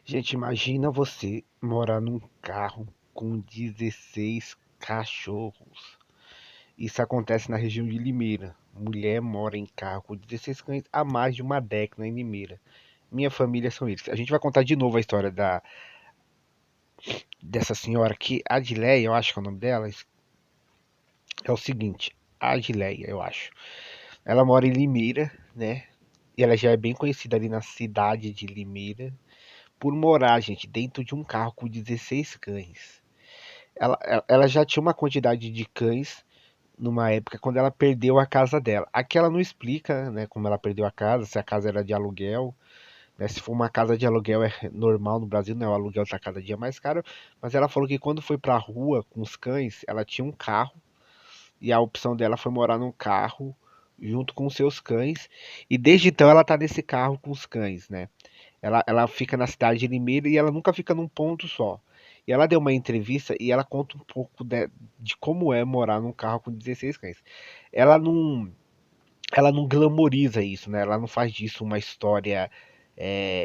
Gente, imagina você morar num carro com 16 cachorros. Isso acontece na região de Limeira. Mulher mora em carro com 16 cães há mais de uma década em Limeira. Minha família são eles. A gente vai contar de novo a história dessa senhora aqui, Adileia, eu acho que é o nome dela. É o seguinte, Adileia, eu acho. Ela mora em Limeira, né? E ela já é bem conhecida ali na cidade de Limeira por morar, gente, dentro de um carro com 16 cães. Ela já tinha uma quantidade de cães numa época quando ela perdeu a casa dela. Aqui ela não explica, né, como ela perdeu a casa, se a casa era de aluguel, né, se for uma casa de aluguel é normal no Brasil, né, o aluguel tá cada dia mais caro, mas ela falou que quando foi pra rua com os cães, ela tinha um carro e a opção dela foi morar num carro junto com os seus cães, e desde então ela tá nesse carro com os cães, né? Ela fica na cidade de Limeira e ela nunca fica num ponto só. E ela deu uma entrevista e ela conta um pouco de como é morar num carro com 16 cães. Ela não, ela não glamoriza isso, né? Ela não faz disso uma história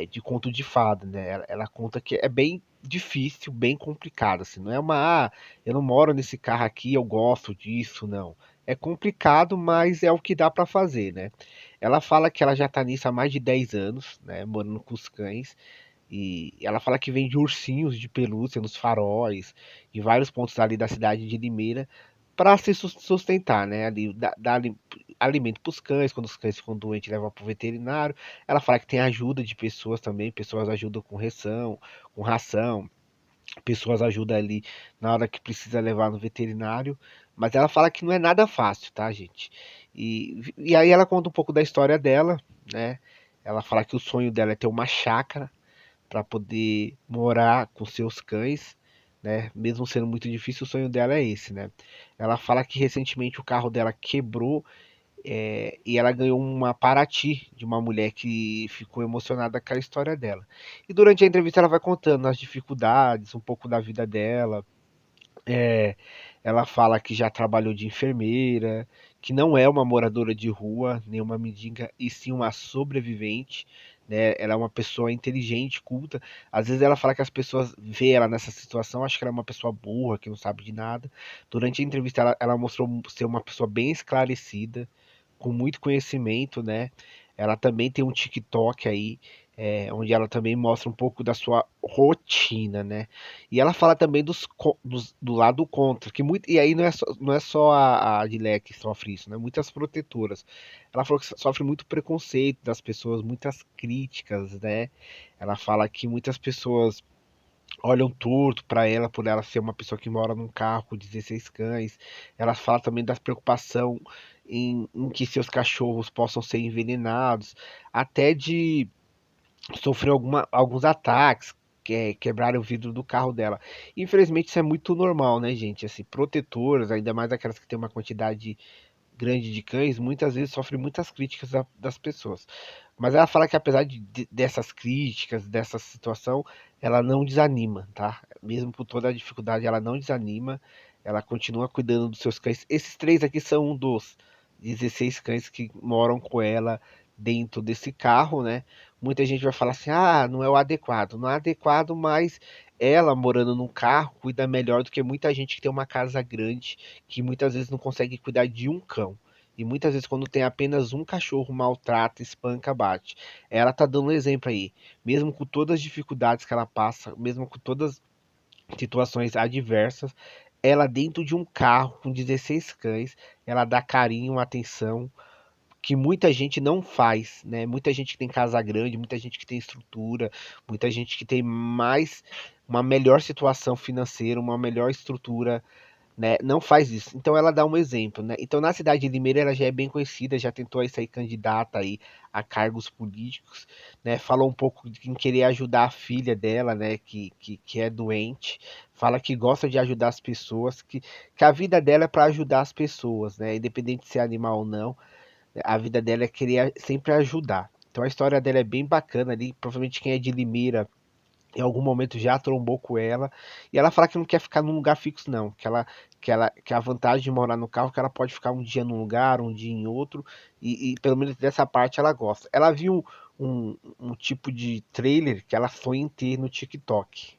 de conto de fada, né? Ela conta que é bem difícil, bem complicado, assim. Não é eu não moro nesse carro aqui, eu gosto disso, não. É complicado, mas é o que dá pra fazer, né? Ela fala que ela já tá nisso há mais de 10 anos, né? Morando com os cães. E ela fala que vende ursinhos de pelúcia nos faróis, em vários pontos ali da cidade de Limeira, para se sustentar, né? Ali, dar alimento para os cães, quando os cães ficam doentes, leva para o veterinário. Ela fala que tem ajuda de pessoas também, pessoas ajudam com ração, pessoas ajudam ali na hora que precisa levar no veterinário. Mas ela fala que não é nada fácil, tá, gente? E aí ela conta um pouco da história dela, né? Ela fala que o sonho dela é ter uma chácara para poder morar com seus cães, né? Mesmo sendo muito difícil, o sonho dela é esse, né? Ela fala que recentemente o carro dela quebrou e ela ganhou uma Paraty de uma mulher que ficou emocionada com a história dela. E durante a entrevista ela vai contando as dificuldades, um pouco da vida dela, é, ela fala que já trabalhou de enfermeira, que não é uma moradora de rua, nem uma mendiga, e sim uma sobrevivente, né? Ela é uma pessoa inteligente, culta. Às vezes ela fala que as pessoas vê ela nessa situação, acham que ela é uma pessoa burra, que não sabe de nada. Durante a entrevista ela mostrou ser uma pessoa bem esclarecida, com muito conhecimento, né? Ela também tem um TikTok aí, onde ela também mostra um pouco da sua rotina, né? E ela fala também do lado contra, que muito, e aí não é só a Adilé que sofre isso, né? Muitas protetoras. Ela falou que sofre muito preconceito das pessoas, muitas críticas, né? Ela fala que muitas pessoas olham torto para ela por ela ser uma pessoa que mora num carro com 16 cães. Ela fala também da preocupação em que seus cachorros possam ser envenenados, até de sofreu alguns ataques, quebraram o vidro do carro dela. Infelizmente isso é muito normal, né, gente? Assim, protetoras, ainda mais aquelas que têm uma quantidade grande de cães, muitas vezes sofrem muitas críticas das pessoas. Mas ela fala que apesar dessas críticas, dessa situação, ela não desanima, tá? Mesmo com toda a dificuldade, ela não desanima. Ela continua cuidando dos seus cães. Esses três aqui são um dos 16 cães que moram com ela dentro desse carro, né? Muita gente vai falar assim: ah, não é o adequado. Não é adequado, mas ela morando num carro cuida melhor do que muita gente que tem uma casa grande, que muitas vezes não consegue cuidar de um cão. E muitas vezes, quando tem apenas um cachorro, maltrata, espanca, bate. Ela tá dando um exemplo aí. Mesmo com todas as dificuldades que ela passa, mesmo com todas as situações adversas, ela dentro de um carro com 16 cães, ela dá carinho, atenção, que muita gente não faz, né? Muita gente que tem casa grande, muita gente que tem estrutura, muita gente que tem uma melhor situação financeira, uma melhor estrutura, né? Não faz isso. Então ela dá um exemplo, né? Então na cidade de Limeira ela já é bem conhecida, já tentou aí sair candidata aí a cargos políticos, né? Falou um pouco em querer ajudar a filha dela, né? Que é doente. Fala que gosta de ajudar as pessoas, que a vida dela é para ajudar as pessoas, né? Independente de ser animal ou não, a vida dela é querer sempre ajudar. Então a história dela é bem bacana ali. Provavelmente quem é de Limeira em algum momento já trombou com ela. E ela fala que não quer ficar num lugar fixo, não. Que a vantagem de morar no carro é que ela pode ficar um dia num lugar, um dia em outro. E pelo menos dessa parte ela gosta. Ela viu um tipo de trailer que ela sonha em ter no TikTok.